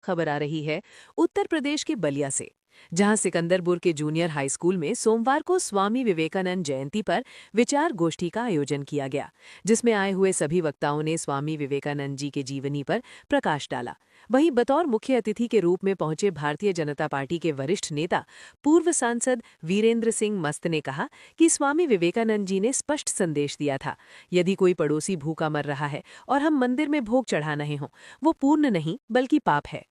खबर आ रही है उत्तर प्रदेश के बलिया से, जहां सिकंदरपुर के जूनियर हाई स्कूल में सोमवार को स्वामी विवेकानंद जयंती पर विचार गोष्ठी का आयोजन किया गया, जिसमें आए हुए सभी वक्ताओं ने स्वामी विवेकानंद जी के जीवनी पर प्रकाश डाला। वहीं बतौर मुख्य अतिथि के रूप में पहुंचे भारतीय जनता पार्टी के वरिष्ठ नेता पूर्व सांसद वीरेंद्र सिंह मस्त ने कहा कि स्वामी विवेकानंद जी ने स्पष्ट संदेश दिया था, यदि कोई पड़ोसी भूखा मर रहा है और हम मंदिर में भोग चढ़ा रहे हों, वो पुण्य नहीं बल्कि पाप है।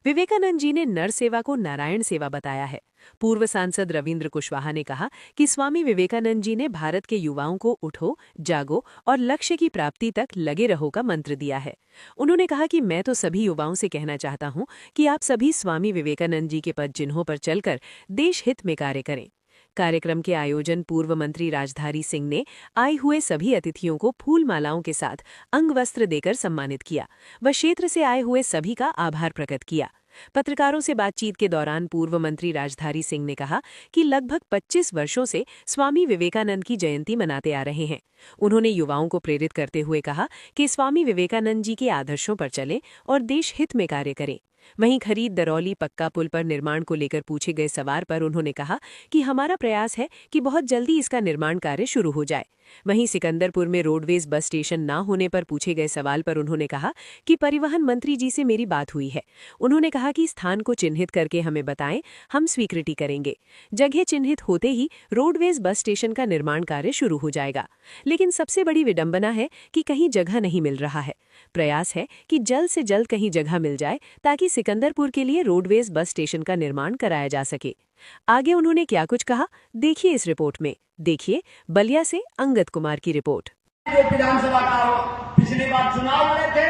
विवेकानंद जी ने नर सेवा को नारायण सेवा बताया है। पूर्व सांसद रविंद्र कुशवाहा ने कहा कि स्वामी विवेकानंद जी ने भारत के युवाओं को उठो, जागो और लक्ष्य की प्राप्ति तक लगे रहो का मंत्र दिया है। उन्होंने कहा कि मैं तो सभी युवाओं से कहना चाहता हूं कि आप सभी स्वामी विवेकानंद जी के पद चिन्हों पर चलकर देश हित में कार्य करें। कार्यक्रम के आयोजन पूर्व मंत्री राजधारी सिंह ने आए हुए सभी अतिथियों को फूल मालाओं के साथ अंगवस्त्र देकर सम्मानित किया व क्षेत्र से आए हुए सभी का आभार प्रकट किया। पत्रकारों से बातचीत के दौरान पूर्व मंत्री राजधारी सिंह ने कहा कि लगभग 25 वर्षों से स्वामी विवेकानंद की जयंती मनाते आ रहे हैं। उन्होंने युवाओं को प्रेरित करते हुए कहा कि स्वामी विवेकानंद जी के आदर्शों पर चलें और देश हित में कार्य करें। वहीं खरीद दरौली पक्का पुल पर निर्माण को लेकर पूछे गए सवाल पर उन्होंने कहा कि हमारा प्रयास है कि बहुत जल्दी इसका निर्माण कार्य शुरू हो जाए। वहीं सिकंदरपुर में रोडवेज बस स्टेशन न होने पर पूछे गए सवाल पर उन्होंने कहा कि परिवहन मंत्री जी से मेरी बात हुई है। उन्होंने कहा कि स्थान को चिन्हित करके हमें बताएं, हम स्वीकृति करेंगे। जगह चिन्हित होते ही रोडवेज बस स्टेशन का निर्माण कार्य शुरू हो जाएगा। लेकिन सबसे बड़ी विडंबना है कि कहीं जगह नहीं मिल रहा है। प्रयास है कि जल्द से जल्द कहीं जगह मिल जाए ताकि सिकंदरपुर के लिए रोडवेज बस स्टेशन का निर्माण कराया जा सके। आगे उन्होंने क्या कुछ कहा, देखिए इस रिपोर्ट में। देखिए बलिया से अंगद कुमार की रिपोर्ट। जो विधानसभा का पिछली बार चुनाव हुए थे,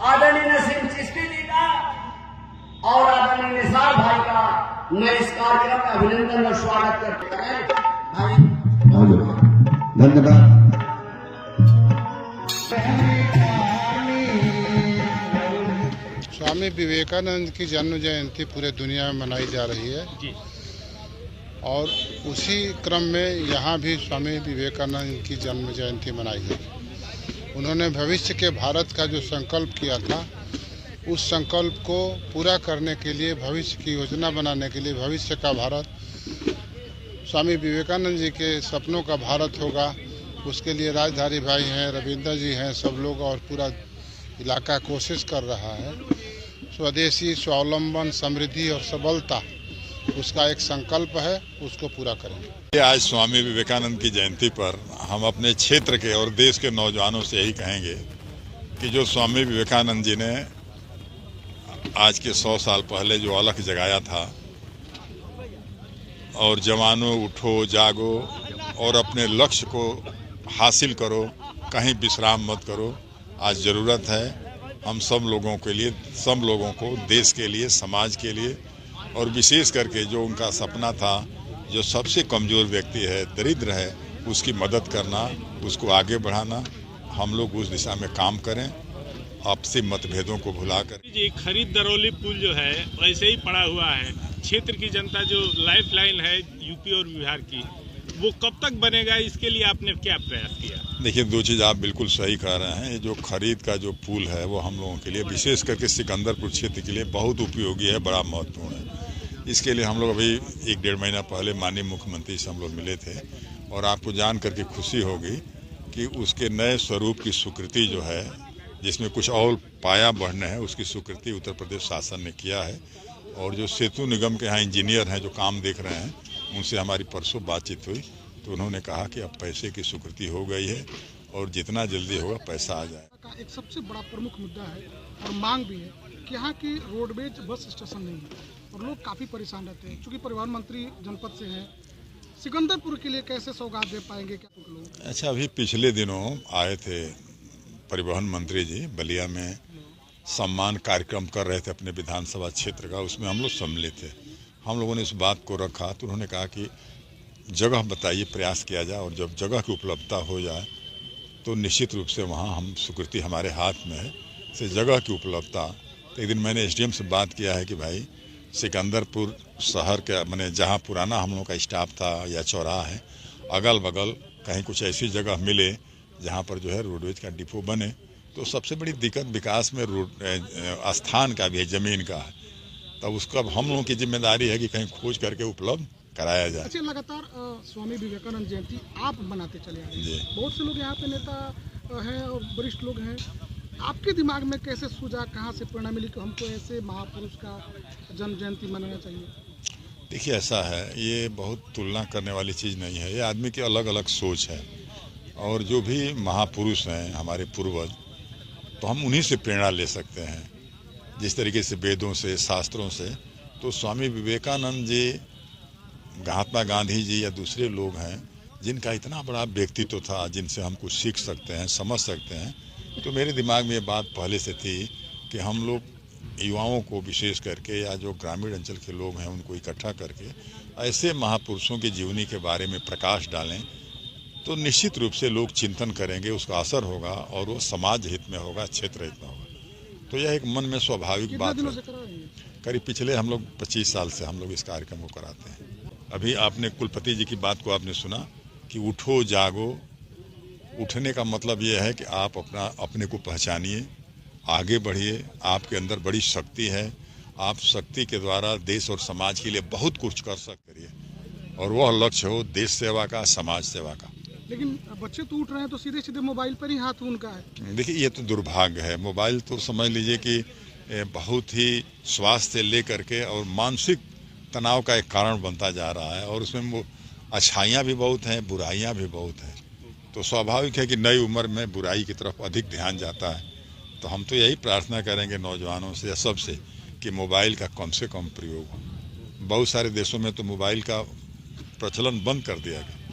आदरणीय नसीम चिश्ती जी का और आदरणीय निसार भाई का मैं इस कार्यक्रम में अभिनंदन और स्वागत करते हैं। धन्यवाद। स्वामी विवेकानंद की जन्म जयंती पूरे दुनिया में मनाई जा रही है जी। और उसी क्रम में यहाँ भी स्वामी विवेकानंद की जन्म जयंती मनाई है। उन्होंने भविष्य के भारत का जो संकल्प किया था, उस संकल्प को पूरा करने के लिए, भविष्य की योजना बनाने के लिए, भविष्य का भारत स्वामी विवेकानंद जी के सपनों का भारत होगा, उसके लिए राजधारी भाई हैं, रविंद्र जी हैं, सब लोग और पूरा इलाका कोशिश कर रहा है। स्वदेशी, स्वावलंबन, समृद्धि और सबलता उसका एक संकल्प है, उसको पूरा करेंगे। आज स्वामी विवेकानंद की जयंती पर हम अपने क्षेत्र के और देश के नौजवानों से यही कहेंगे कि जो स्वामी विवेकानंद जी ने आज के 100 साल पहले जो अलख जगाया था, और जवानों उठो जागो और अपने लक्ष्य को हासिल करो, कहीं विश्राम मत करो। आज ज़रूरत है हम सब लोगों के लिए, सब लोगों को, देश के लिए, समाज के लिए, और विशेष करके जो उनका सपना था, जो सबसे कमज़ोर व्यक्ति है, दरिद्र है, उसकी मदद करना, उसको आगे बढ़ाना। हम लोग उस दिशा में काम करें, आपसी मतभेदों को भुलाकर। जी, खरीद दरौली पुल जो है वैसे ही पड़ा हुआ है। क्षेत्र की जनता जो लाइफ लाइन है यूपी और बिहार की, वो कब तक बनेगा, इसके लिए आपने क्या प्रयास किया? देखिए, दो चीज़ आप बिल्कुल सही कह रहे हैं। ये जो खरीद का जो पुल है वो हम लोगों के लिए, विशेष करके सिकंदरपुर क्षेत्र के लिए बहुत उपयोगी है, बड़ा महत्वपूर्ण है। इसके लिए हम लोग अभी 1-1.5 महीना पहले माननीय मुख्यमंत्री से हम लोग मिले थे, और आपको जान करके खुशी होगी कि उसके नए स्वरूप की स्वीकृति जो है, जिसमें कुछ और पाया बढ़ने है, उसकी स्वीकृति उत्तर प्रदेश शासन ने किया है। और जो सेतु निगम के यहाँ इंजीनियर हैं जो काम देख रहे हैं, उनसे हमारी परसों बातचीत हुई तो उन्होंने कहा कि अब पैसे की स्वीकृति हो गई है और जितना जल्दी होगा पैसा आ जाए। एक सबसे बड़ा प्रमुख मुद्दा है और मांग भी है कि यहाँ की रोडवेज बस स्टेशन नहीं है और लोग काफ़ी परेशान रहते हैं। चूँकि परिवहन मंत्री जनपद से हैं, सिकंदरपुर के लिए कैसे सौगात दे पाएंगे क्या लोग? अच्छा, अभी पिछले दिनों आए थे परिवहन मंत्री जी बलिया में, सम्मान कार्यक्रम कर रहे थे अपने विधानसभा क्षेत्र का, उसमें हम लोग सम्मिलित थे। हम लोगों ने इस बात को रखा तो उन्होंने कहा कि जगह बताइए, प्रयास किया जाए, और जब जगह की उपलब्धता हो जाए तो निश्चित रूप से वहाँ हम स्वीकृति हमारे हाथ में है। से जगह की उपलब्धता, तो एक दिन मैंने एसडीएम से बात किया है कि भाई सिकंदरपुर शहर के मैंने जहाँ पुराना हम लोग का स्टाफ था या चौराहा है, अगल बगल कहीं कुछ ऐसी जगह मिले जहाँ पर जो है रोडवेज का डिपो बने, तो सबसे बड़ी दिक्कत विकास में स्थान का भी है, ज़मीन का है। तब उसका हम लोगों की जिम्मेदारी है कि कहीं खोज करके उपलब्ध कराया जाए। अच्छा, लगातार स्वामी विवेकानंद जयंती आप बनाते चले आ रहे जी। हैं, बहुत से लोग यहाँ पे नेता हैं और वरिष्ठ लोग हैं, आपके दिमाग में कैसे सूझा, कहाँ से प्रेरणा मिली कि हमको ऐसे महापुरुष का जन्म जयंती मनाना चाहिए? देखिए, ऐसा है, ये बहुत तुलना करने वाली चीज़ नहीं है, ये आदमी की अलग अलग सोच है। और जो भी महापुरुष हैं हमारे पूर्वज, तो हम उन्हीं से प्रेरणा ले सकते हैं, जिस तरीके से वेदों से, शास्त्रों से। तो स्वामी विवेकानंद जी, महात्मा गांधी जी या दूसरे लोग हैं जिनका इतना बड़ा व्यक्तित्व था, जिनसे हम कुछ सीख सकते हैं, समझ सकते हैं। तो मेरे दिमाग में ये बात पहले से थी कि हम लोग युवाओं को विशेष करके या जो ग्रामीण अंचल के लोग हैं उनको इकट्ठा करके ऐसे महापुरुषों की जीवनी के बारे में प्रकाश डालें, तो निश्चित रूप से लोग चिंतन करेंगे, उसका असर होगा और वो समाज हित में होगा, क्षेत्र हित में होगा। तो यह एक मन में स्वाभाविक बात है। करीब पिछले हम लोग 25 साल से हम लोग इस कार्यक्रम को कराते हैं। अभी आपने कुलपति जी की बात को आपने सुना कि उठो जागो। उठने का मतलब ये है कि आप अपने को पहचानिए, आगे बढ़िए, आपके अंदर बड़ी शक्ति है, आप शक्ति के द्वारा देश और समाज के लिए बहुत कुछ कर सकते हैं, और वह लक्ष्य हो देश सेवा का, समाज सेवा का। लेकिन बच्चे तो उठ रहे हैं तो सीधे सीधे मोबाइल पर ही हाथ उनका है। देखिए, ये तो दुर्भाग्य है। मोबाइल तो समझ लीजिए कि बहुत ही स्वास्थ्य से लेकर के और मानसिक तनाव का एक कारण बनता जा रहा है, और उसमें वो अच्छाइयाँ भी बहुत हैं, बुराइयाँ भी बहुत हैं। तो स्वाभाविक है कि नई उम्र में बुराई की तरफ अधिक ध्यान जाता है। तो हम तो यही प्रार्थना करेंगे नौजवानों से या सबसे कि मोबाइल का कम से कम प्रयोग हो। बहुत सारे देशों में तो मोबाइल का प्रचलन बंद कर दिया गया।